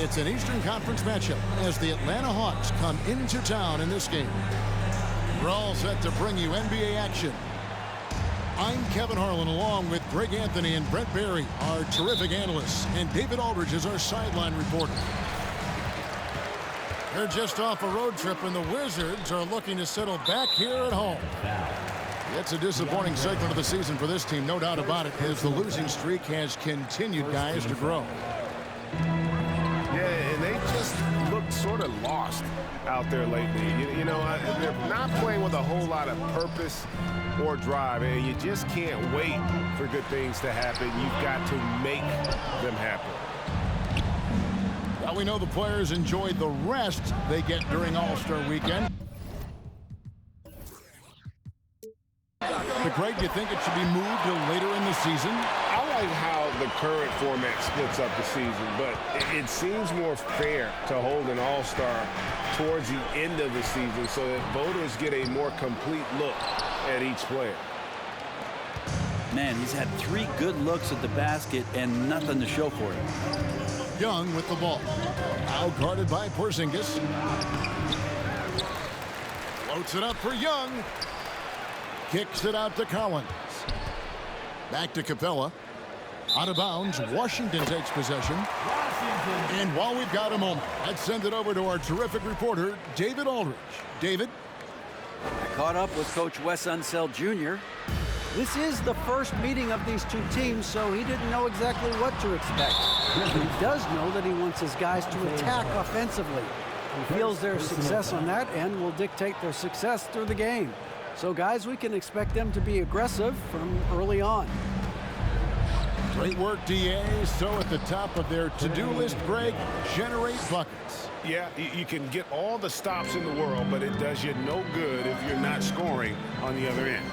It's an Eastern Conference matchup as the Atlanta Hawks come into town in this game. We're all set to bring you NBA action. I'm Kevin Harlan along with Greg Anthony and Brent Barry, our terrific analysts, and David Aldridge is our sideline reporter. They're just off a road trip, and the Wizards are looking to settle back here at home. It's a disappointing segment of the season for this team, no doubt about it, as the losing streak has continued, guys, to grow. Yeah, and they just look sort of lost out there lately. You know, they're not playing with a whole lot of purpose or drive, and you just can't wait for good things to happen. You've got to make them happen. Well, we know the players enjoyed the rest they get during All-Star Weekend. But Greg, do you think it should be moved to later in the season? I like how the current format splits up the season, but it seems more fair to hold an All-Star towards the end of the season so that voters get a more complete look at each player. Man, he's had 3 good looks at the basket and nothing to show for it. Young with the ball. Now guarded by Porzingis. Floats it up for Young. Kicks it out to Collins. Back to Capella. Out of bounds. Washington takes possession. And while we've got a moment, let's send it over to our terrific reporter, David Aldridge. David? I caught up with Coach Wes Unseld Jr. This is the first meeting of these two teams, so he didn't know exactly what to expect. He does know that he wants his guys to attack offensively. He feels their success on that end will dictate their success through the game. So, guys, we can expect them to be aggressive from early on. Great work, DA. So at the top of their to-do list, Greg, generate buckets. Yeah, you can get all the stops in the world, but it does you no good if you're not scoring on the other end.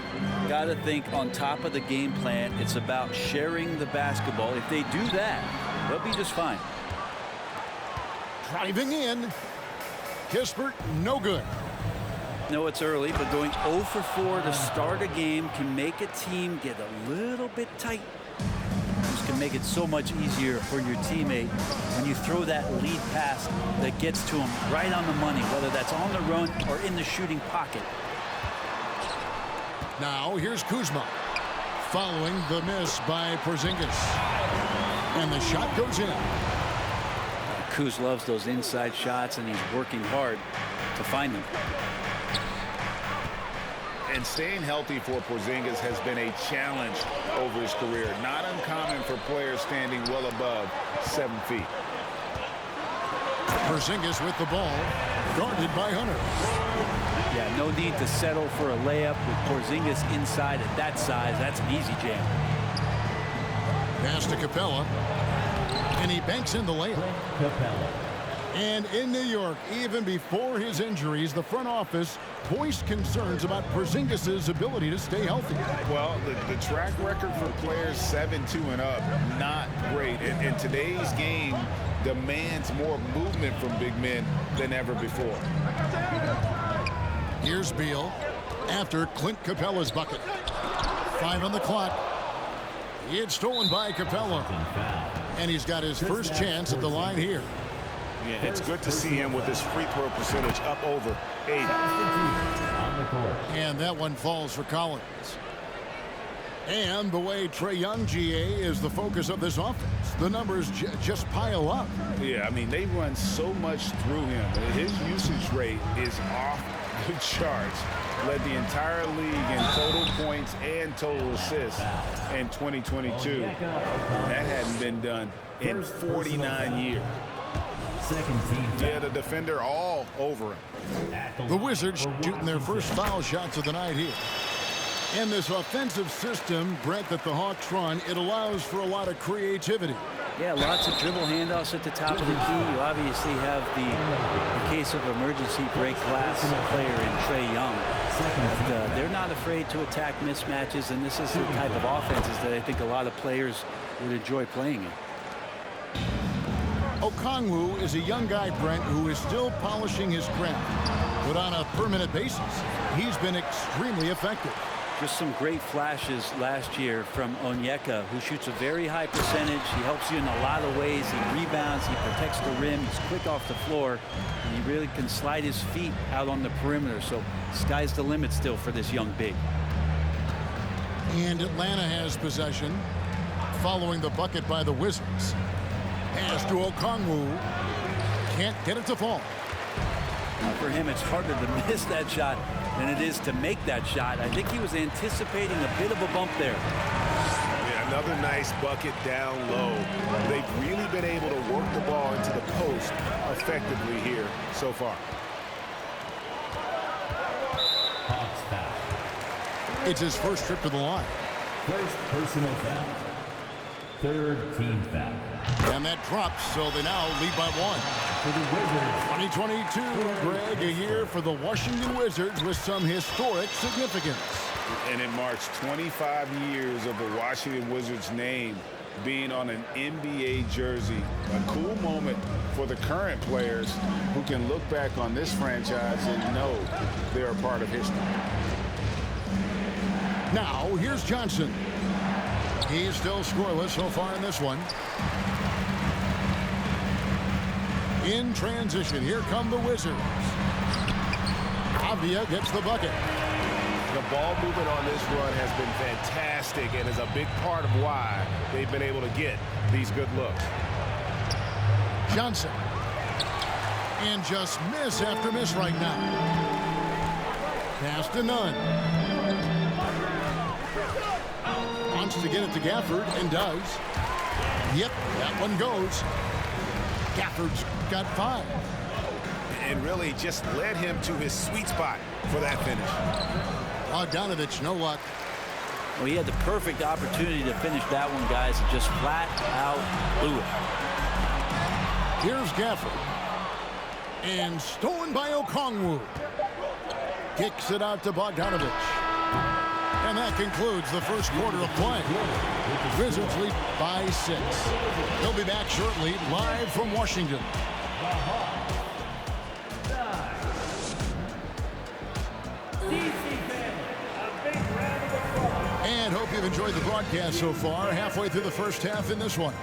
Got to think on top of the game plan, it's about sharing the basketball. If they do that, they'll be just fine. Driving in. Kispert, no good. No, it's early, but going 0 for 4 to start a game can make a team get a little bit tight. This can make it so much easier for your teammate when you throw that lead pass that gets to him right on the money, whether that's on the run or in the shooting pocket. Now here's Kuzma following the miss by Porzingis. And the shot goes in. Kuz loves those inside shots, and he's working hard to find them. And staying healthy for Porzingis has been a challenge over his career. Not uncommon for players standing well above 7 feet. Porzingis with the ball, guarded by Hunter. Yeah, no need to settle for a layup with Porzingis inside at that size. That's an easy jam. Pass to Capella, and he banks in the layup. And in New York, even before his injuries, the front office voiced concerns about Porzingis' ability to stay healthy. Well, the track record for players 7'2" and up, not great. And today's game demands more movement from big men than ever before. Here's Beal after Clint Capella's bucket. 5 on the clock. It's stolen by Capella. And he's got his first chance at the line here. Yeah, it's good to see him with his free throw percentage up over 80. And that one falls for Collins. And the way Trae Young, GA, is the focus of this offense. The numbers just pile up. Yeah, I mean, they run so much through him. His usage rate is off the charts. Led the entire league in total points and total assists in 2022. That hadn't been done in 49 years. Yeah, the defender all over him. The Wizards shooting their first foul shots of the night here. And this offensive system, Brent, that the Hawks run, it allows for a lot of creativity. Yeah, lots of dribble handoffs at the top of the key. You obviously have the case of emergency break glass player in Trae Young. But, they're not afraid to attack mismatches, and this is the type of offenses that I think a lot of players would enjoy playing in. Okongwu is a young guy, Brent, who is still polishing his craft. But on a permanent basis, he's been extremely effective. Just some great flashes last year from Onyeka, who shoots a very high percentage. He helps you in a lot of ways. He rebounds, he protects the rim, he's quick off the floor, and he really can slide his feet out on the perimeter. So sky's the limit still for this young big. And Atlanta has possession following the bucket by the Wizards. Pass to Okongwu. Can't get it to fall. For him, it's harder to miss that shot than it is to make that shot. I think he was anticipating a bit of a bump there. Yeah, another nice bucket down low. They've really been able to work the ball into the post effectively here so far. It's his first trip to the line. First personal foul. Third team foul. And that drops, so they now lead by 1. For the Wizards. 2022, Greg, a year for the Washington Wizards with some historic significance. And it marks 25 years of the Washington Wizards name being on an NBA jersey. A cool moment for the current players who can look back on this franchise and know they're a part of history. Now, here's Johnson. He's still scoreless so far in this one. In transition, here come the Wizards. Avdia gets the bucket. The ball movement on this run has been fantastic and is a big part of why they've been able to get these good looks. Johnson. And just miss after miss right now. Pass to Nunn. Wants to get it to Gafford and does. Yep, that one goes. Gafford's got 5. And really just led him to his sweet spot for that finish. Bogdanovich, no luck. Well, he had the perfect opportunity to finish that one, guys, and just flat out blew it. Here's Gafford. And stolen by Okongwu. Kicks it out to Bogdanovich. And that concludes the first quarter of play. Wizards lead by 6. They'll be back shortly, live from Washington. And hope you've enjoyed the broadcast so far. Halfway through the first half in this one.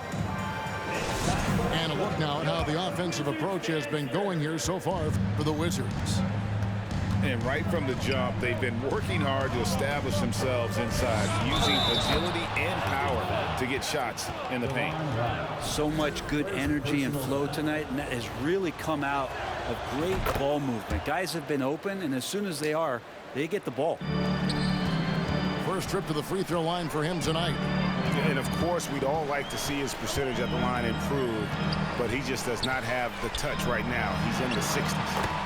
And a look now at how the offensive approach has been going here so far for the Wizards. And right from the jump, they've been working hard to establish themselves inside, using agility and power to get shots in the paint. So much good energy and flow tonight, and that has really come out of great ball movement. Guys have been open, and as soon as they are, they get the ball. First trip to the free throw line for him tonight. And of course, we'd all like to see his percentage at the line improve, but he just does not have the touch right now. He's in the 60s.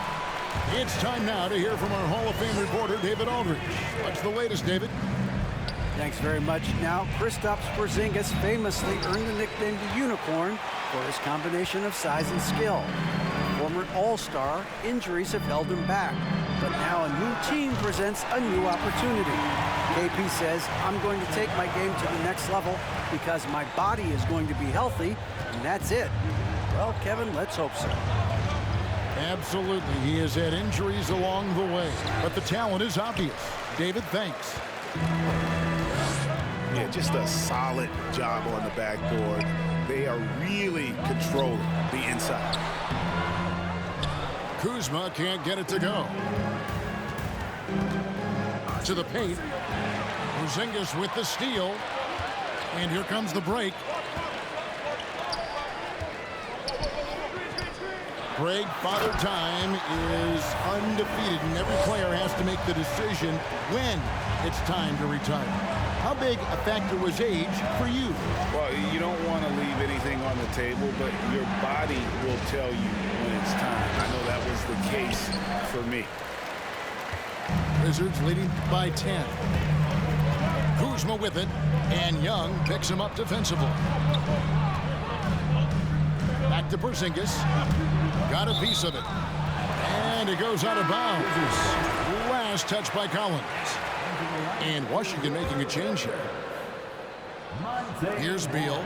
It's time now to hear from our Hall of Fame reporter, David Aldridge. What's the latest, David? Thanks very much. Now, Kristaps Porzingis famously earned the nickname the Unicorn for his combination of size and skill. Former All-Star, injuries have held him back. But now a new team presents a new opportunity. KP says, I'm going to take my game to the next level because my body is going to be healthy, and that's it. Well, Kevin, let's hope so. Absolutely. He has had injuries along the way, but the talent is obvious. David, thanks. Yeah, just a solid job on the backboard. They are really controlling the inside. Kuzma can't get it to go. To the paint. Porzingis with the steal. And here comes the break. Greg, Father Time is undefeated, and every player has to make the decision when it's time to retire. How big a factor was age for you? Well, you don't want to leave anything on the table, but your body will tell you when it's time. I know that was the case for me. Wizards leading by 10. Kuzma with it, and Young picks him up defensively. Back to Porzingis. Got a piece of it. And it goes out of bounds. Last touch by Collins. And Washington making a change here. Here's Beal.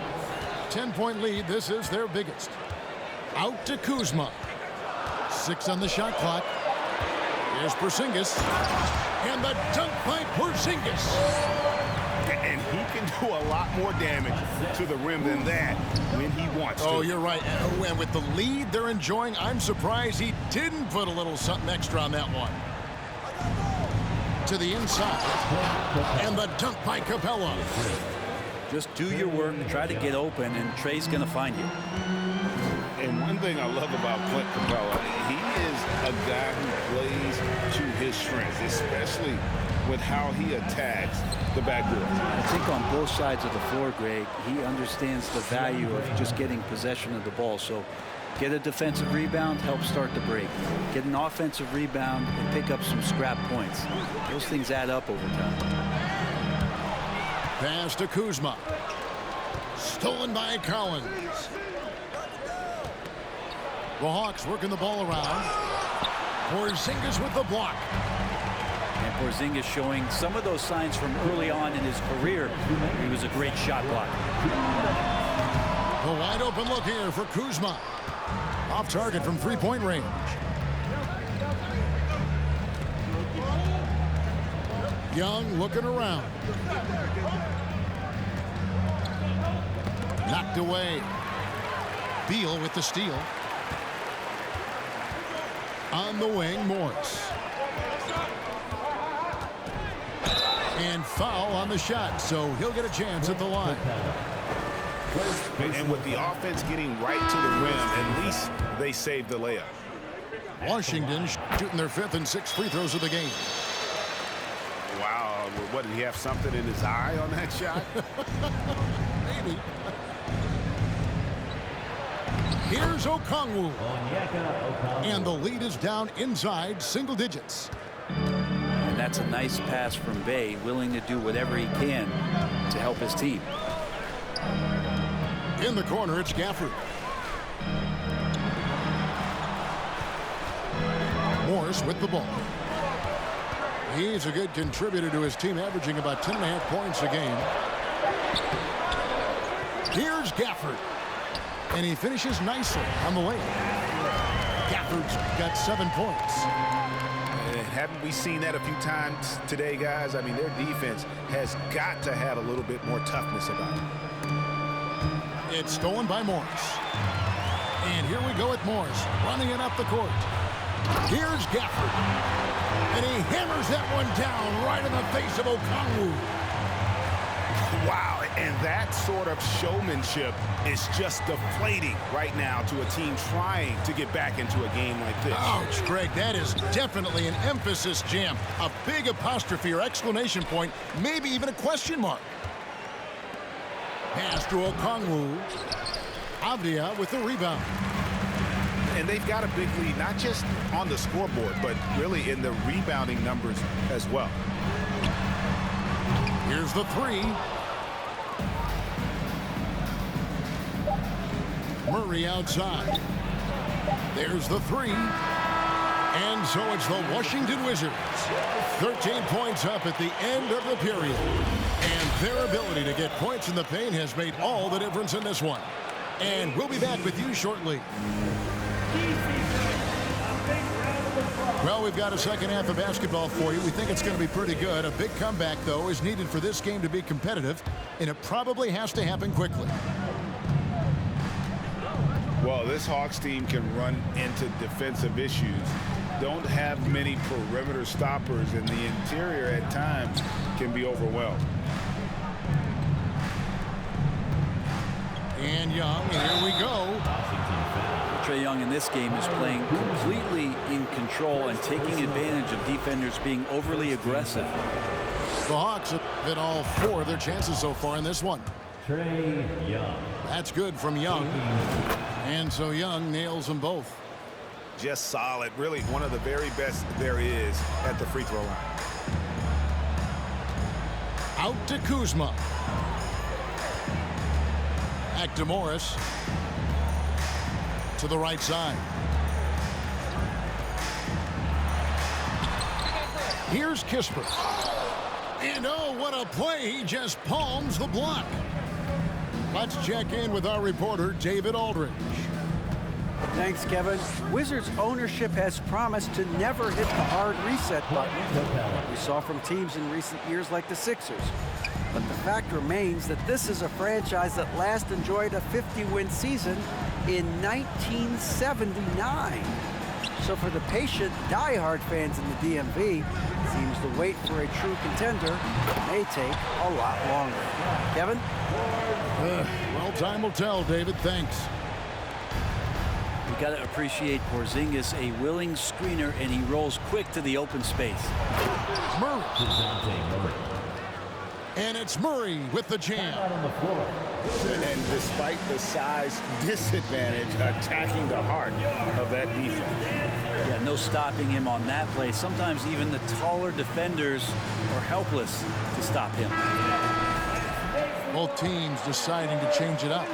10-point lead. This is their biggest. Out to Kuzma. 6 on the shot clock. Here's Porzingis. And the dunk by Porzingis. And he can do a lot more damage to the rim than that when he wants to. Oh, you're right. And with the lead they're enjoying, I'm surprised he didn't put a little something extra on that one. To the inside. And the dunk by Capella. Just do your work, try to get open, and Trey's going to find you. And one thing I love about Clint Capella, he is a guy who plays to his strengths, especially with how he attacks the backboard. I think on both sides of the floor, Greg, he understands the value of just getting possession of the ball. So get a defensive rebound, help start the break. Get an offensive rebound and pick up some scrap points. Those things add up over time. Pass to Kuzma. Stolen by Collins. The Hawks working the ball around. Porzingis with the block. And Porzingis showing some of those signs from early on in his career. He was a great shot blocker. A wide open look here for Kuzma. Off target from three-point range. Young looking around. Knocked away. Beal with the steal. On the wing, Morris. And foul on the shot, so he'll get a chance at the line. And with the offense getting right to the rim, at least they saved the layup. Washington shooting their 5th and 6th free throws of the game. Wow, what, did he have something in his eye on that shot? Maybe. Here's Okongwu. And the lead is down inside single digits. And that's a nice pass from Bey, willing to do whatever he can to help his team. In the corner, it's Gafford. Morris with the ball. He's a good contributor to his team, averaging about 10.5 points a game. Here's Gafford. And he finishes nicely on the lane. Gafford's got 7 points. And haven't we seen that a few times today, guys? I mean, their defense has got to have a little bit more toughness about it. It's stolen by Morris. And here we go with Morris running it up the court. Here's Gafford. And he hammers that one down right in the face of Okongwu. Wow, and that sort of showmanship is just deflating right now to a team trying to get back into a game like this. Ouch, Greg, that is definitely an emphasis jam. A big apostrophe or exclamation point, maybe even a question mark. Pass to Okongwu. Avdia with the rebound. And they've got a big lead, not just on the scoreboard, but really in the rebounding numbers as well. Here's the three. Murray outside. There's the three. And so it's the Washington Wizards. 13 points up at the end of the period. And their ability to get points in the paint has made all the difference in this one. And we'll be back with you shortly. Well, we've got a second half of basketball for you. We think it's going to be pretty good. A big comeback, though, is needed for this game to be competitive, and it probably has to happen quickly. Well, this Hawks team can run into defensive issues. Don't have many perimeter stoppers, and the interior at times can be overwhelmed. And Young, and here we go. Trae Young in this game is playing completely in control and taking advantage of defenders being overly aggressive. The Hawks have hit all 4 of their chances so far in this one. Trae Young. That's good from Young. And so Young nails them both. Just solid. Really one of the very best there is at the free throw line. Out to Kuzma. Back to Morris. To the right side. Here's Kispert. And oh, what a play. He just palms the block. Let's check in with our reporter, David Aldridge. Thanks, Kevin. Wizards ownership has promised to never hit the hard reset button we saw from teams in recent years like the Sixers. But the fact remains that this is a franchise that last enjoyed a 50-win season in 1979. So for the patient, die-hard fans in the DMV, it seems the wait for a true contender may take a lot longer. Kevin? Well, time will tell, David. Thanks. You got to appreciate Porzingis, a willing screener, and he rolls quick to the open space. Murray. And it's Murray with the jam. And despite the size disadvantage, attacking the heart of that defense. Yeah, no stopping him on that play. Sometimes even the taller defenders are helpless to stop him. Both teams deciding to change it up.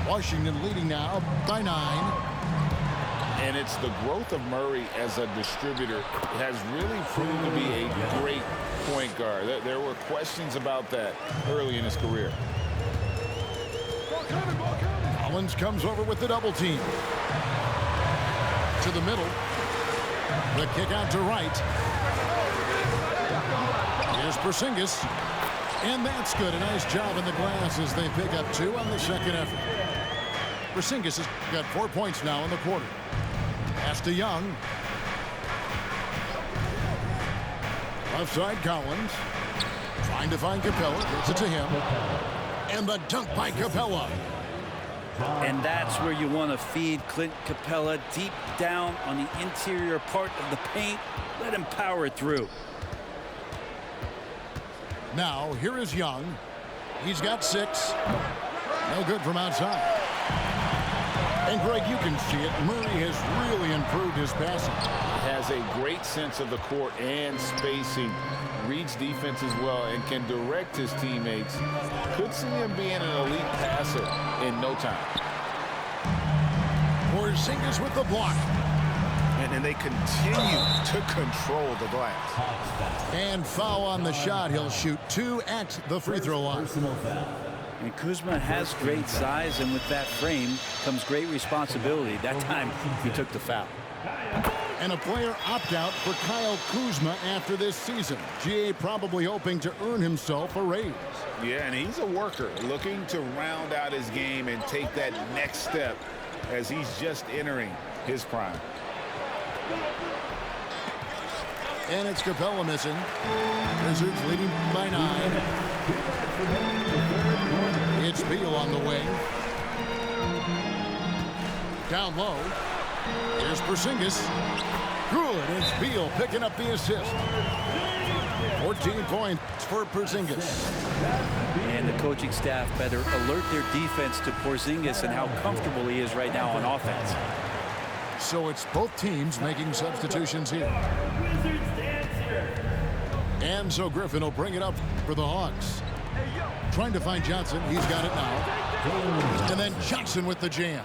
Washington leading now by 9. And it's the growth of Murray as a distributor has really proven to be a great point guard. There were questions about that early in his career. Collins comes over with the double team. To the middle. The kick out to right. Here's Porzingis. And that's good. A nice job in the glass as they pick up 2 on the second effort. Porzingis has got 4 points now in the quarter. Pass to Young. Left side, Collins. Trying to find Capella. Gets it to him. And the dunk by Capella. And that's where you want to feed Clint Capella, deep down on the interior part of the paint. Let him power through. Now, here is Young. He's got 6. No good from outside. And, Greg, you can see it. Murray has really improved his passing. Has a great sense of the court and spacing. Reads defense as well and can direct his teammates. Could see him being an elite passer in no time. Porzingis with the block. And they continue to control the glass. And foul on the shot. He'll shoot 2 at the free throw line. And Kuzma has great size, and with that frame comes great responsibility. That time he took the foul. And a player opt-out for Kyle Kuzma after this season. GA probably hoping to earn himself a raise. Yeah, and he's a worker looking to round out his game and take that next step as he's just entering his prime. And it's Capella missing. Wizards leading by 9. It's Beal on the wing. Down low. Here's Porzingis. Good. It's Beal picking up the assist. 14 points for Porzingis. And the coaching staff better alert their defense to Porzingis and how comfortable he is right now on offense. So it's both teams making substitutions here. And so Griffin will bring it up for the Hawks. Trying to find Johnson. He's got it now. And then Johnson with the jam.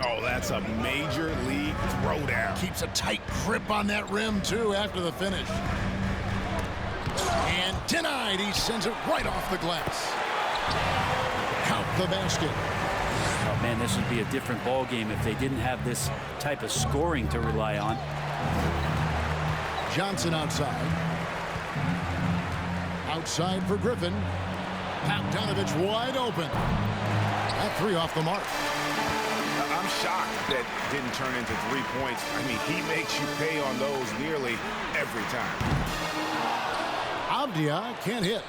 Oh, that's a major league throwdown. Keeps a tight grip on that rim, too, after the finish. And denied. He sends it right off the glass. Count the basket. Oh, man, this would be a different ball game if they didn't have this type of scoring to rely on. Johnson outside. Outside for Griffin. Bogdanovich wide open. That 3 off the mark. I'm shocked that didn't turn into 3 points. I mean, he makes you pay on those nearly every time. Avdia can't hit.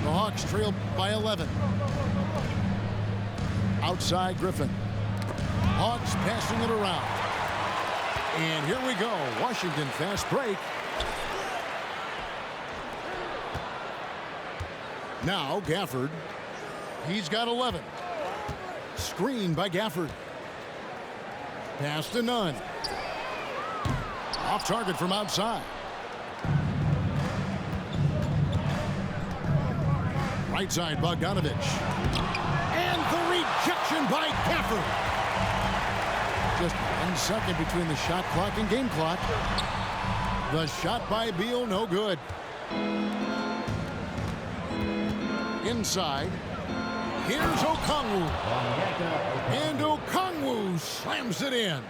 The Hawks trail by 11. Outside Griffin. Hawks passing it around. And here we go. Washington fast break. Now Gafford. He's got 11. Screen by Gafford. Pass to Nunn. Off target from outside. Right side Bogdanovich. And the rejection by Gafford. Just 1 second between the shot clock and game clock. The shot by Beal, no good. Inside. Here's Okongwu. And Okongwu slams it in.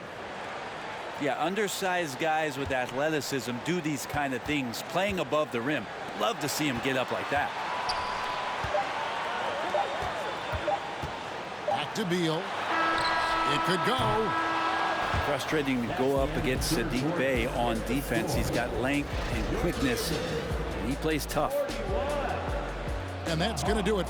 Yeah, undersized guys with athleticism do these kind of things, playing above the rim. Love to see him get up like that. Back to Beal. It could go. Frustrating to go up against Saddiq Bey on defense. He's got length and quickness, and he plays tough. And that's going to do it.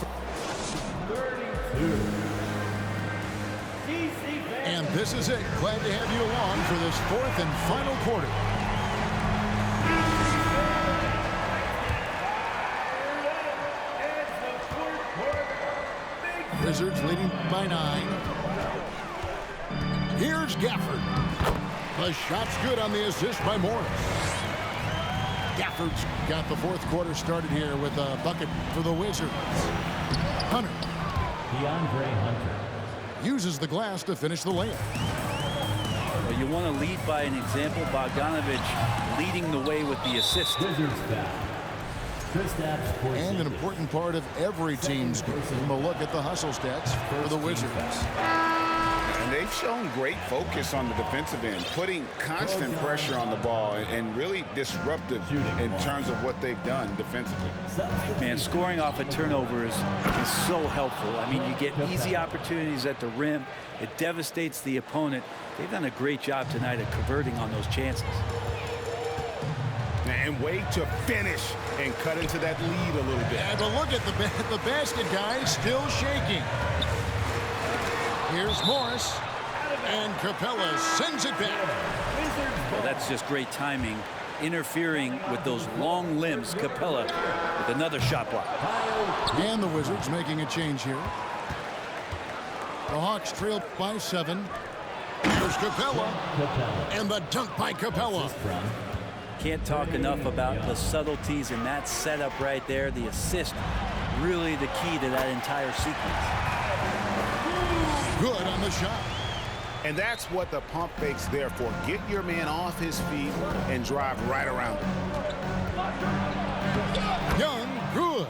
And this is it. Glad to have you along for this fourth and final quarter. Wizards leading by 9. Here's Gafford. The shot's good on the assist by Morris. Gafford's got the fourth quarter started here with a bucket for the Wizards. Hunter. DeAndre Hunter. Uses the glass to finish the layup. Well, you want to lead by an example. Bogdanovich leading the way with the assist. Wizards foul. Kristaps Porzingis. And an important part of every team's game. We'll look at the hustle stats for the Wizards. And they've shown great focus on the defensive end, putting constant pressure on the ball and really disruptive in terms of what they've done defensively. Man, scoring off of turnovers is so helpful. I mean, you get easy opportunities at the rim. It devastates the opponent. They've done a great job tonight at converting on those chances. And way to finish and cut into that lead a little bit. Yeah, but look at the basket, guys, still shaking. Here's Morris, and Capella sends it back. Well, that's just great timing, interfering with those long limbs. Capella with another shot block. And the Wizards making a change here. The Hawks trail by 7. Here's Capella, and the dunk by Capella. Can't talk enough about the subtleties in that setup right there. The assist, really the key to that entire sequence. Good on the shot. And that's what the pump fake's there for. Get your man off his feet and drive right around him. Young, good.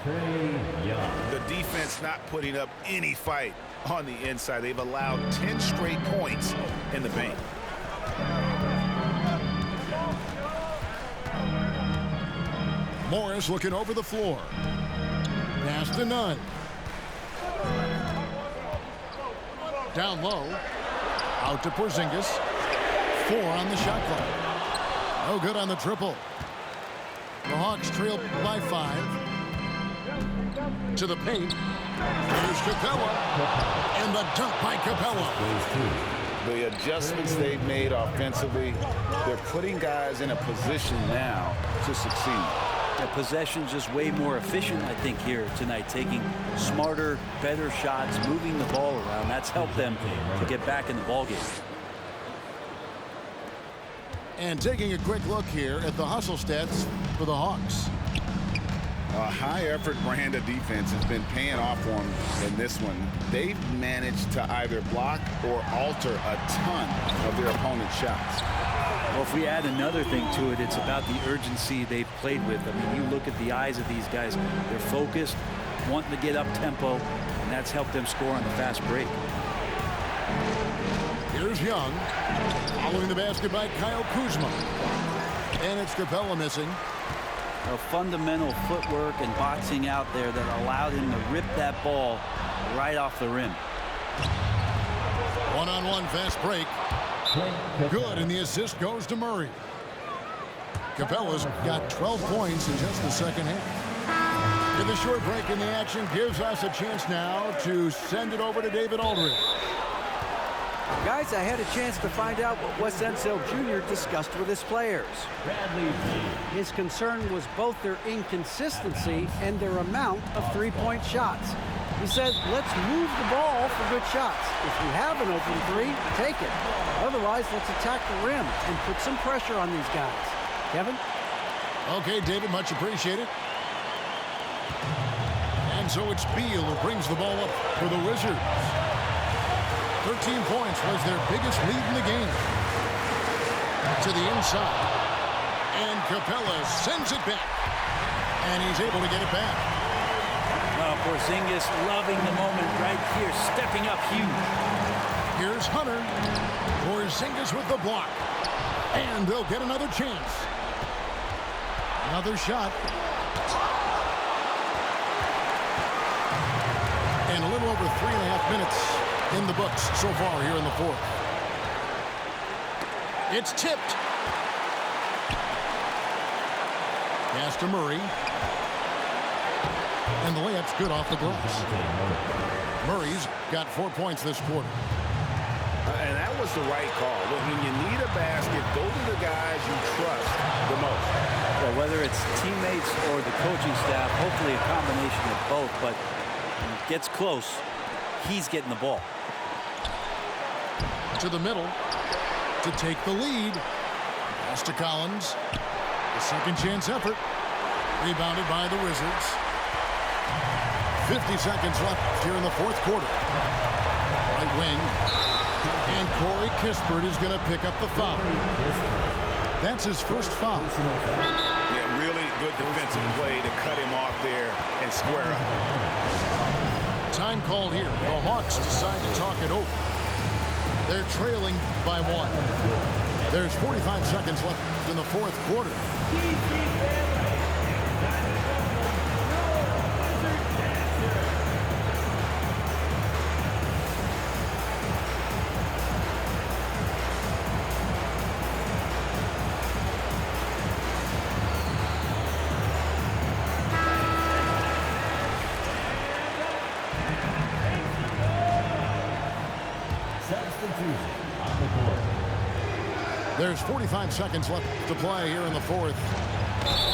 The defense not putting up any fight on the inside. They've allowed 10 straight points in the paint. Morris looking over the floor. Pass to Nunn. Down low. Out to Porzingis. 4 on the shot clock. No good on the triple. The Hawks trail by 5. To the paint. Here's Capella. And the dunk by Capella. The adjustments they've made offensively, they're putting guys in a position now to succeed. The possession's just way more efficient, I think, here tonight, taking smarter, better shots, moving the ball around. That's helped them to get back in the ballgame. And taking a quick look here at the hustle stats for the Hawks. A high-effort brand of defense has been paying off for them in this one. They've managed to either block or alter a ton of their opponent's shots. Well, if we add another thing to it, it's about the urgency they've played with. I mean, you look at the eyes of these guys. They're focused, wanting to get up tempo, and that's helped them score on the fast break. Here's Young. Following the basket by Kyle Kuzma. And it's Capella missing. A fundamental footwork and boxing out there that allowed him to rip that ball right off the rim. One-on-one fast break. Good, and the assist goes to Murray. Capella's got 12 points in just the second half. And the short break in the action gives us a chance now to send it over to David Aldridge. Guys, I had a chance to find out what Wes Unseld Jr. discussed with his players. His concern was both their inconsistency and their amount of three-point shots. He said, let's move the ball for good shots. If you have an open three, take it. Otherwise, let's attack the rim and put some pressure on these guys. Kevin? Okay, David, much appreciated. And so it's Beal who brings the ball up for the Wizards. 13 points was their biggest lead in the game. To the inside. And Capella sends it back. And he's able to get it back. Porzingis loving the moment right here, stepping up huge. Here's Hunter. Porzingis with the block. And they'll get another chance. Another shot. And a little over 3.5 minutes in the books so far here in the fourth. It's tipped. Pass to Murray. And the layup's good off the glass. Murray's got 4 points this quarter. And that was the right call. When you need a basket, those are the guys you trust the most. Well, whether it's teammates or the coaching staff, hopefully a combination of both, but when it gets close, he's getting the ball. To the middle to take the lead. Pass to Collins. The second chance effort. Rebounded by the Wizards. 50 seconds left here in the fourth quarter. Right wing. And Corey Kispert is going to pick up the foul. That's his first foul. Yeah, really good defensive play to cut him off there and square up. Time called here. The Hawks decide to talk it over. They're trailing by 1. There's 45 seconds left in the fourth quarter. There's 45 seconds left to play here in the fourth.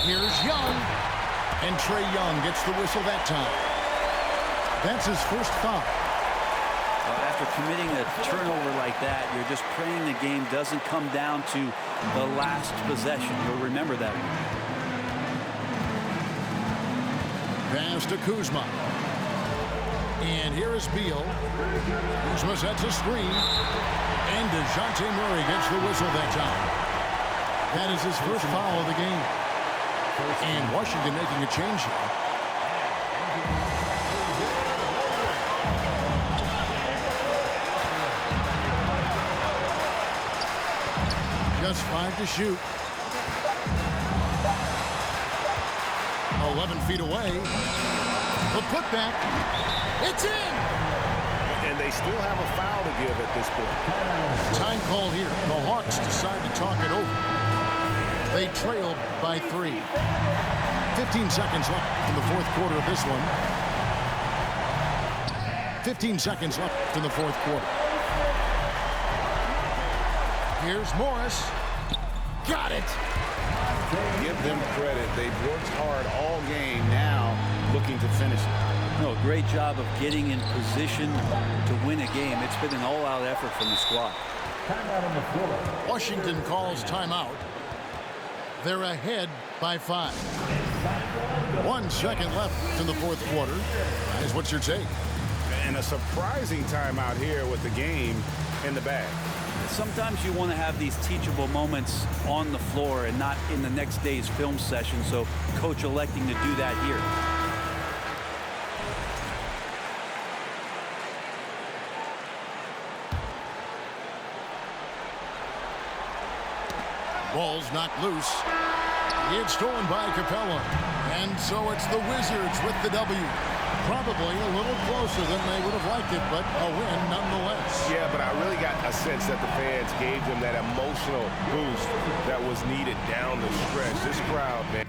Here's Young. And Trae Young gets the whistle that time. That's his first foul. Well, after committing a turnover like that, you're just praying the game doesn't come down to the last possession. You'll remember that. Pass to Kuzma. And here is Beal. Kuzma sets a screen. And DeJounte Murray gets the whistle that time. That is his first foul of the game. And Washington making a change here. Just 5 to shoot. 11 feet away. The putback. It's in! And they still have a foul to give at this point. Time call here. The Hawks decide to talk it over. They trailed by 3. 15 seconds left in the fourth quarter of this one. 15 seconds left in the fourth quarter. Here's Morris. Got it. Give them credit. They've worked hard all game, now looking to finish it. No, great job of getting in position to win a game. It's been an all-out effort from the squad. Timeout on the floor. Washington calls timeout. They're ahead by 5. 1 second left in the fourth quarter. Guys, what's your take? And a surprising timeout here with the game in the bag. Sometimes you want to have these teachable moments on the floor and not in the next day's film session, so coach electing to do that here. Ball's knocked loose. It's stolen by Capella. And so it's the Wizards with the W. Probably a little closer than they would have liked it, but a win nonetheless. Yeah, but I really got a sense that the fans gave them that emotional boost that was needed down the stretch. This crowd, man.